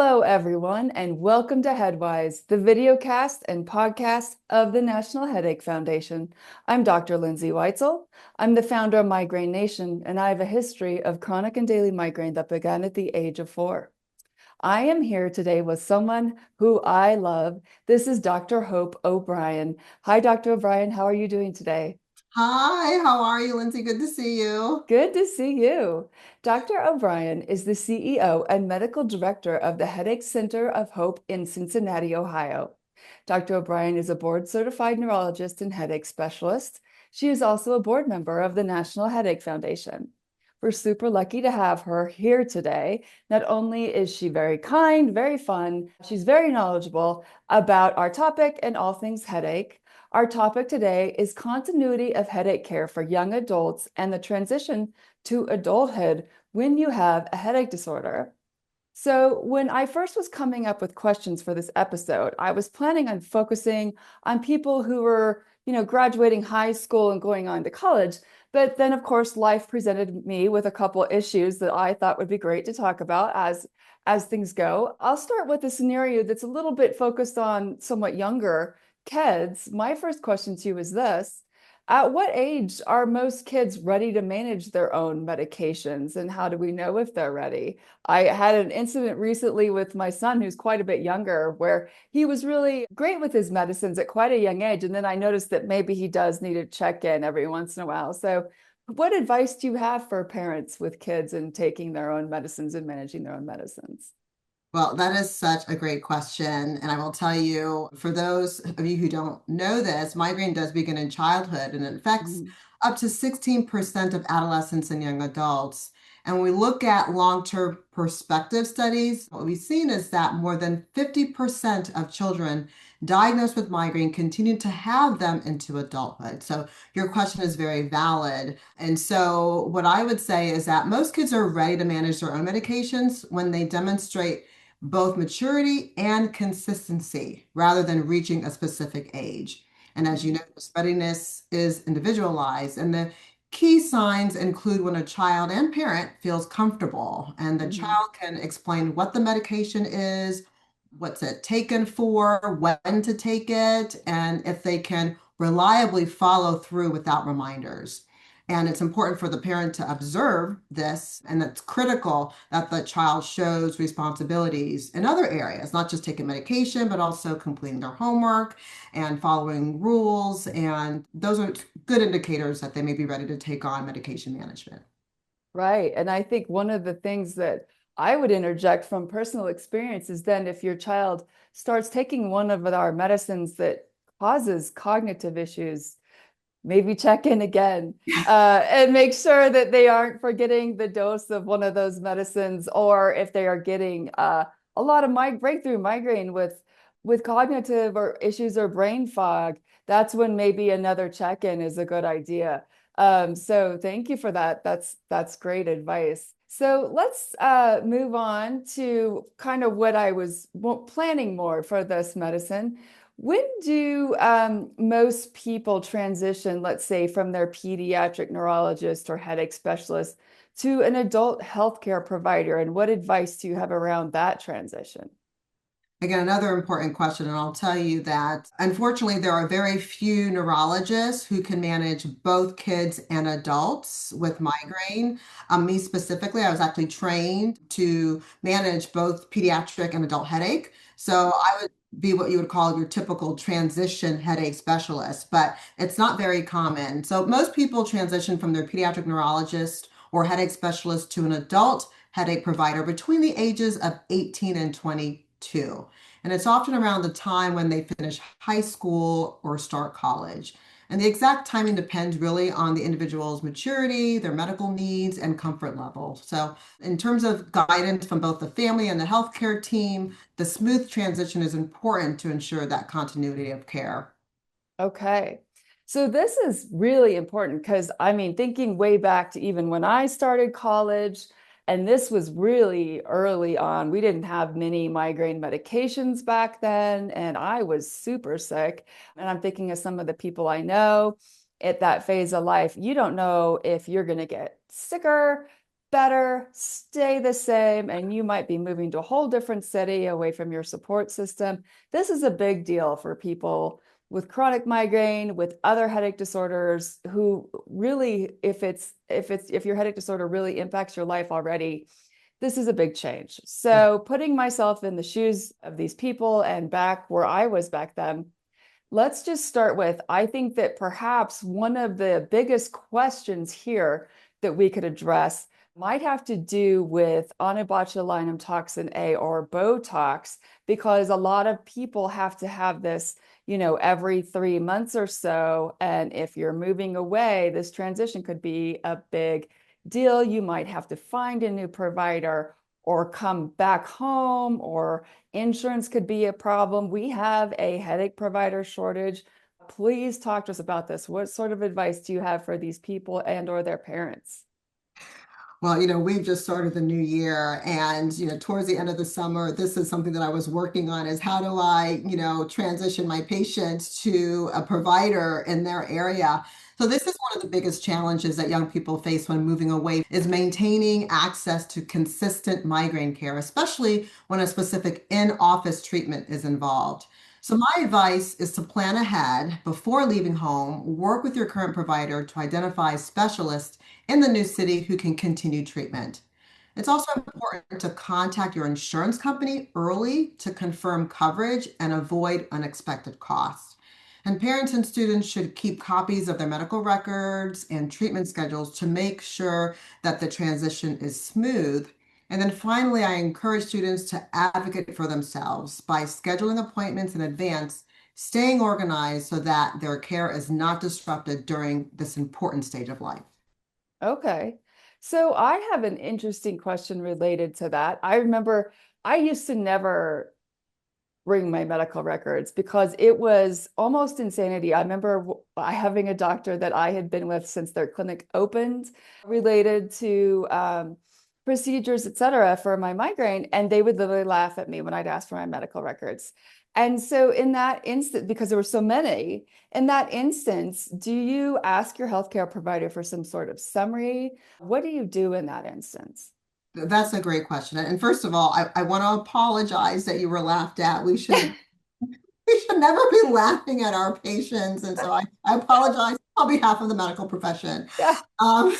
Hello, everyone, and welcome to HeadWise, the videocast and podcast of the National Headache Foundation. I'm Dr. Lindsay Weitzel. I'm the founder of Migraine Nation, and I have a history of chronic and daily migraine that began at the age of 4. I am here today with someone who I love. This is Dr. Hope O'Brien. Hi, Dr. O'Brien. How are you doing today? Hi, how are you, Lindsay? Good to see you. Good to see you. Dr. O'Brien is the CEO and medical director of the Headache Center of Hope in Cincinnati, Ohio. Dr. O'Brien is a board certified neurologist and headache specialist. She is also a board member of the National Headache Foundation. We're super lucky to have her here today. Not only is she very kind, very fun, she's very knowledgeable about our topic and all things headache. Our topic today is continuity of headache care for young adults and the transition to adulthood when you have a headache disorder. So, when I first was coming up with questions for this episode, I was planning on focusing on people who were, graduating high school and going on to college. But then, of course, life presented me with a couple issues that I thought would be great to talk about as things go. I'll start with a scenario that's a little bit focused on somewhat younger kids. My first question to you is this. At what age are most kids ready to manage their own medications, and how do we know if they're ready? I had an incident recently with my son, who's quite a bit younger, where he was really great with his medicines at quite a young age. And then I noticed that maybe he does need to check in every once in a while. So, what advice do you have for parents with kids and taking their own medicines and managing their own medicines? Well, that is such a great question. And I will tell you, for those of you who don't know this, migraine does begin in childhood and it affects Mhm. up to 16% of adolescents and young adults. And when we look at long-term perspective studies, what we've seen is that more than 50% of children diagnosed with migraine continue to have them into adulthood. So your question is very valid. And so what I would say is that most kids are ready to manage their own medications when they demonstrate both maturity and consistency rather than reaching a specific age. And as you know, this readiness is individualized, and the key signs include when a child and parent feels comfortable and the Mhm. child can explain what the medication is, what's it taken for, when to take it, and if they can reliably follow through without reminders. And it's important for the parent to observe this, and it's critical that the child shows responsibilities in other areas, not just taking medication, but also completing their homework and following rules. And those are good indicators that they may be ready to take on medication management. Right. And I think one of the things that I would interject from personal experience is then if your child starts taking one of our medicines that causes cognitive issues, maybe check in again and make sure that they aren't forgetting the dose of one of those medicines, or if they are getting a lot of breakthrough migraine with cognitive or issues or brain fog. That's when maybe another check-in is a good idea. So thank you for that. That's great advice. So let's move on to kind of what I was planning more for this medicine. When do most people transition, let's say, from their pediatric neurologist or headache specialist to an adult healthcare provider? And what advice do you have around that transition? Again, another important question, and I'll tell you that unfortunately, there are very few neurologists who can manage both kids and adults with migraine. Me specifically, I was actually trained to manage both pediatric and adult headache. So I would be what you would call your typical transition headache specialist, but it's not very common. So most people transition from their pediatric neurologist or headache specialist to an adult headache provider between the ages of 18 and 22. And it's often around the time when they finish high school or start college. And the exact timing depends really on the individual's maturity, their medical needs, and comfort level. So, in terms of guidance from both the family and the healthcare team, the smooth transition is important to ensure that continuity of care. Okay. So this is really important because I mean, thinking way back to even when I started college, and this was really early on, we didn't have many migraine medications back then, and I was super sick. And I'm thinking of some of the people I know at that phase of life. You don't know if you're going to get sicker better, stay the same, and you might be moving to a whole different city away from your support system. This is a big deal for people with chronic migraine, with other headache disorders who really, if your headache disorder really impacts your life already, this is a big change. So putting myself in the shoes of these people and back where I was back then, let's just start with, I think that perhaps one of the biggest questions here that we could address might have to do with onabotulinum toxin A or Botox, because a lot of people have to have this, every 3 months or so. And if you're moving away, this transition could be a big deal. You might have to find a new provider or come back home, or insurance could be a problem. We have a headache provider shortage. Please talk to us about this. What sort of advice do you have for these people and or their parents? Well, we've just started the new year and, towards the end of the summer, this is something that I was working on is how do I, transition my patients to a provider in their area. So this is one of the biggest challenges that young people face when moving away is maintaining access to consistent migraine care, especially when a specific in-office treatment is involved. So my advice is to plan ahead before leaving home, work with your current provider to identify specialists in the new city who can continue treatment. It's also important to contact your insurance company early to confirm coverage and avoid unexpected costs. And parents and students should keep copies of their medical records and treatment schedules to make sure that the transition is smooth. And then finally, I encourage students to advocate for themselves by scheduling appointments in advance, staying organized so that their care is not disrupted during this important stage of life. Okay. So I have an interesting question related to that. I remember I used to never bring my medical records because it was almost insanity. I remember having a doctor that I had been with since their clinic opened related to procedures, et cetera, for my migraine. And they would literally laugh at me when I'd ask for my medical records. And so in that instant, because there were so many, in that instance, do you ask your healthcare provider for some sort of summary? What do you do in that instance? That's a great question. And first of all, I want to apologize that you were laughed at. We should never be laughing at our patients. And so I apologize on behalf of the medical profession. Yeah. Um,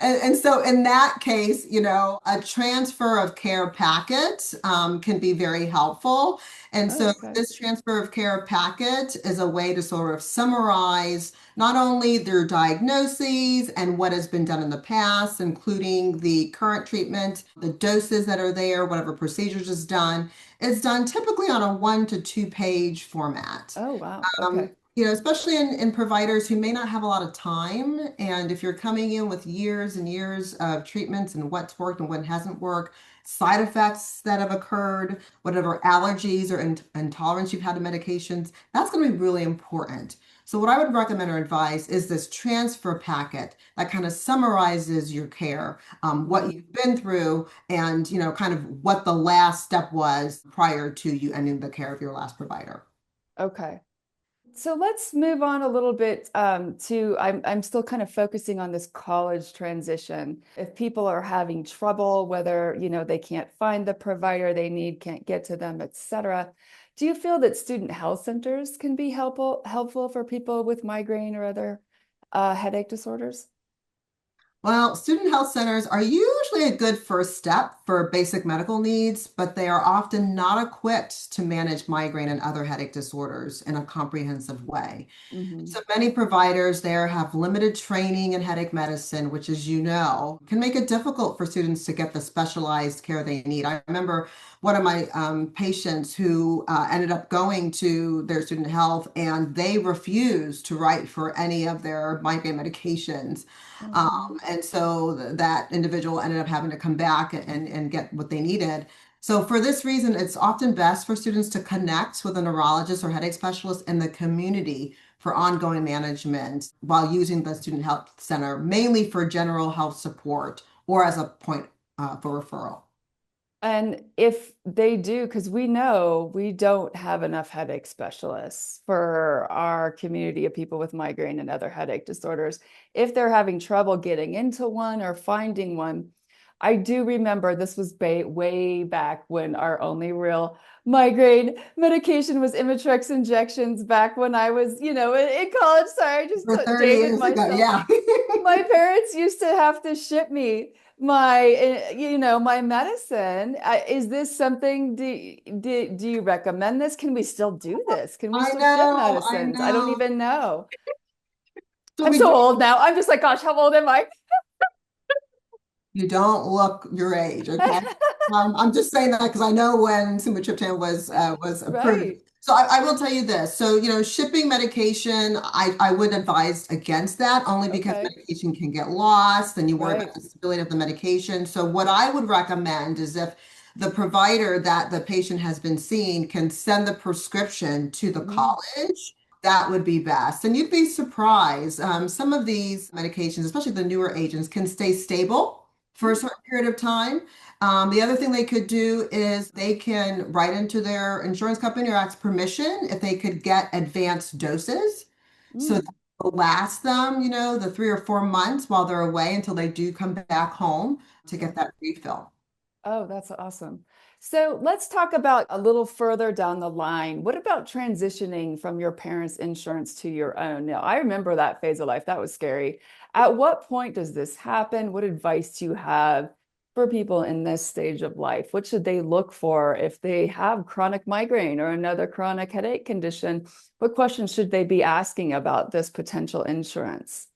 and so in that case, a transfer of care packet can be very helpful. And so Okay. this transfer of care packet is a way to sort of summarize not only their diagnoses and what has been done in the past, including the current treatment, the doses that are there, whatever procedures is done. It's done typically on a 1 to 2 page format. Oh, wow. Okay. Especially in providers who may not have a lot of time. And if you're coming in with years and years of treatments and what's worked and what hasn't worked, side effects that have occurred, whatever allergies or intolerance you've had to medications, that's going to be really important. So what I would recommend or advise is this transfer packet that kind of summarizes your care, what Mhm. you've been through, and kind of what the last step was prior to you ending the care of your last provider. Okay. So let's move on a little bit to I'm still kind of focusing on this college transition. If people are having trouble, whether they can't find the provider they need, can't get to them, etc. Do you feel that student health centers can be helpful for people with migraine or other headache disorders? Well, student health centers are usually a good first step for basic medical needs, but they are often not equipped to manage migraine and other headache disorders in a comprehensive way. Hmm. So many providers there have limited training in headache medicine, which, as you know, can make it difficult for students to get the specialized care they need. I remember one of my patients who ended up going to their student health and they refused to write for any of their migraine medications. Oh, wow. And so that individual ended up having to come back and get what they needed. So for this reason, it's often best for students to connect with a neurologist or headache specialist in the community for ongoing management while using the student health center, mainly for general health support or as a point for referral. And if they do, because we know we don't have enough headache specialists for our community of people with migraine and other headache disorders. If they're having trouble getting into one or finding one, I do remember this was way back when our only real migraine medication was Imitrex injections back when I was, in college. Sorry, I just For 30 dated years ago, myself. yeah. My parents used to have to ship me my medicine. Is this something, do you recommend this? Can we still do this? Can we I still ship know, I medicines? I don't know. even know. So I'm we so do. old now. I'm just like, gosh, how old am I? You don't look your age, okay? I'm just saying that because I know when sumatriptan was approved. Right. So I will tell you this. So, shipping medication, I would advise against that only because Okay. medication can get lost and you worry about Right. the stability of the medication. So what I would recommend is if the provider that the patient has been seeing can send the prescription to the Mm, college, that would be best. And you'd be surprised. Some of these medications, especially the newer agents, can stay stable for a mm, certain period of time. The other thing they could do is they can write into their insurance company or ask permission if they could get advanced doses. So mm. that will last them, the 3 or 4 months while they're away until they do come back home to Okay. get that refill. Oh, that's awesome. So let's talk about a little further down the line. What about transitioning from your parents' insurance to your own? Now, I remember that phase of life. That was scary. At what point does this happen? What advice do you have for people in this stage of life? What should they look for if they have chronic migraine or another chronic headache condition? What questions should they be asking about this potential insurance?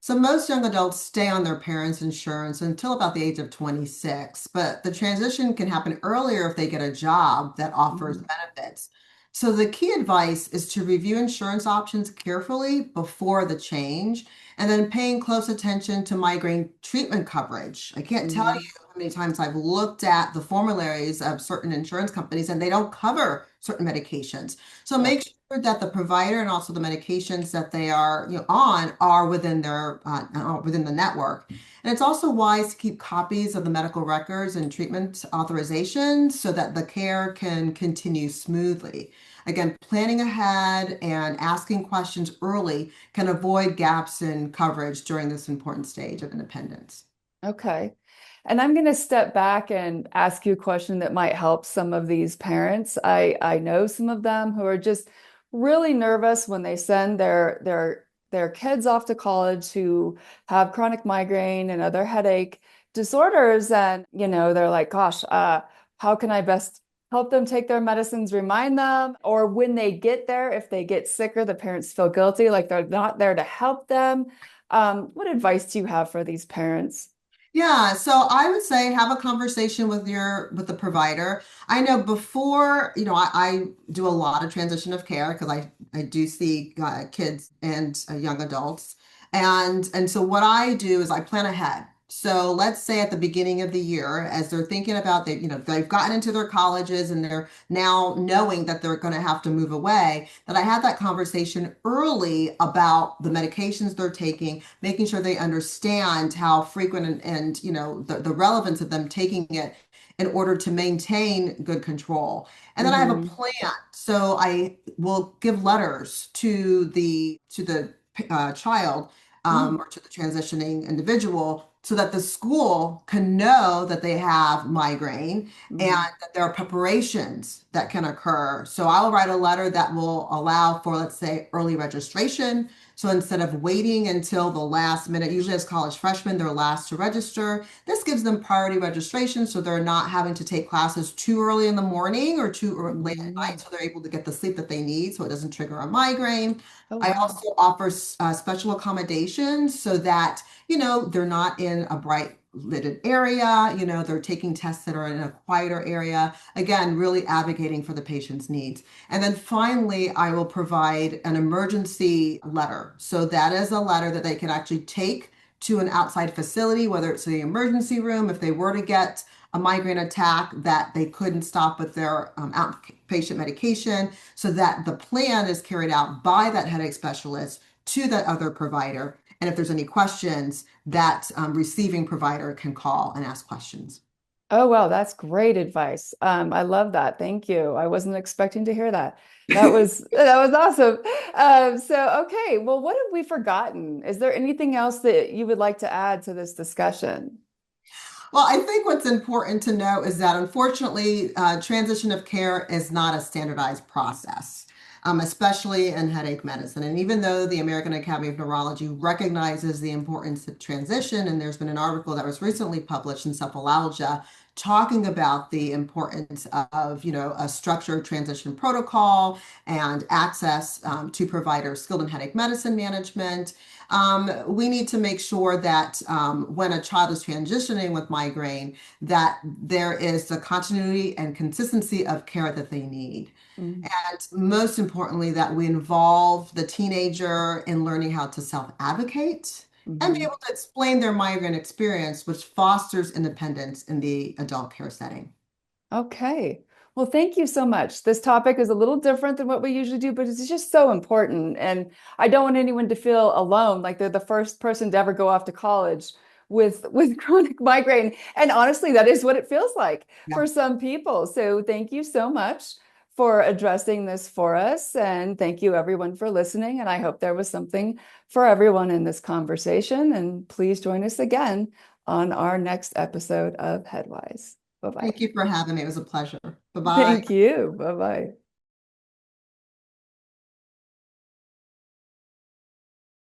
So most young adults stay on their parents' insurance until about the age of 26, but the transition can happen earlier if they get a job that offers Mhm. benefits. So the key advice is to review insurance options carefully before the change and then paying close attention to migraine treatment coverage. I can't tell Mhm. you how many times I've looked at the formularies of certain insurance companies and they don't cover certain medications. So Yeah. make sure that the provider and also the medications that they are on are within the network. And it's also wise to keep copies of the medical records and treatment authorizations so that the care can continue smoothly. Again, planning ahead and asking questions early can avoid gaps in coverage during this important stage of independence. Okay. And I'm going to step back and ask you a question that might help some of these parents. I know some of them who are just really nervous when they send their kids off to college who have chronic migraine and other headache disorders. And, they're like, gosh, how can I best help them take their medicines, remind them, or when they get there, if they get sicker, the parents feel guilty, like they're not there to help them. What advice do you have for these parents? Yeah, so I would say have a conversation with the provider. I know before, I do a lot of transition of care because I do see kids and young adults. And so what I do is I plan ahead. So let's say at the beginning of the year, as they're thinking about they've gotten into their colleges and they're now knowing that they're going to have to move away, that I had that conversation early about the medications they're taking, making sure they understand how frequent and the relevance of them taking it in order to maintain good control. And then I have a Hmm. plan. So I will give letters to the child Mm, or to the transitioning individual so that the school can know that they have migraine and hmm. that there are preparations that can occur. So I'll write a letter that will allow for, let's say, early registration. So instead of waiting until the last minute, usually as college freshmen, they're last to register. This gives them priority registration so they're not having to take classes too early in the morning or late at night, Hmm. so they're able to get the sleep that they need so it doesn't trigger a migraine. Oh, I wow. also offer special accommodations so that, they're not in a bright lighted area, they're taking tests that are in a quieter area. Again, really advocating for the patient's needs. And then finally, I will provide an emergency letter. So that is a letter that they can actually take to an outside facility, whether it's the emergency room, if they were to get a migraine attack that they couldn't stop with their outpatient medication, so that the plan is carried out by that headache specialist to that other provider. And if there's any questions, that receiving provider can call and ask questions. Oh, wow. That's great advice. I love that. Thank you. I wasn't expecting to hear that. That was awesome. So, okay. Well, what have we forgotten? Is there anything else that you would like to add to this discussion? Well, I think what's important to know is that unfortunately, transition of care is not a standardized process, especially in headache medicine. And even though the American Academy of Neurology recognizes the importance of transition, and there's been an article that was recently published in Cephalalgia talking about the importance of, a structured transition protocol and access to providers skilled in headache medicine management. We need to make sure that when a child is transitioning with migraine, that there is the continuity and consistency of care that they need. Mm, And most importantly, that we involve the teenager in learning how to self-advocate and be mhm. able to explain their migraine experience, which fosters independence in the adult care setting. Okay. Well, thank you so much. This topic is a little different than what we usually do, but it's just so important. And I don't want anyone to feel alone, like they're the first person to ever go off to college with chronic migraine. And honestly, that is what it feels like Yeah. for some people. So thank you so much for addressing this for us. And thank you everyone for listening. And I hope there was something for everyone in this conversation. And please join us again on our next episode of HeadWise. Thank Bye-bye. you for having me. It was a pleasure. Bye-bye. Thank you. Bye bye.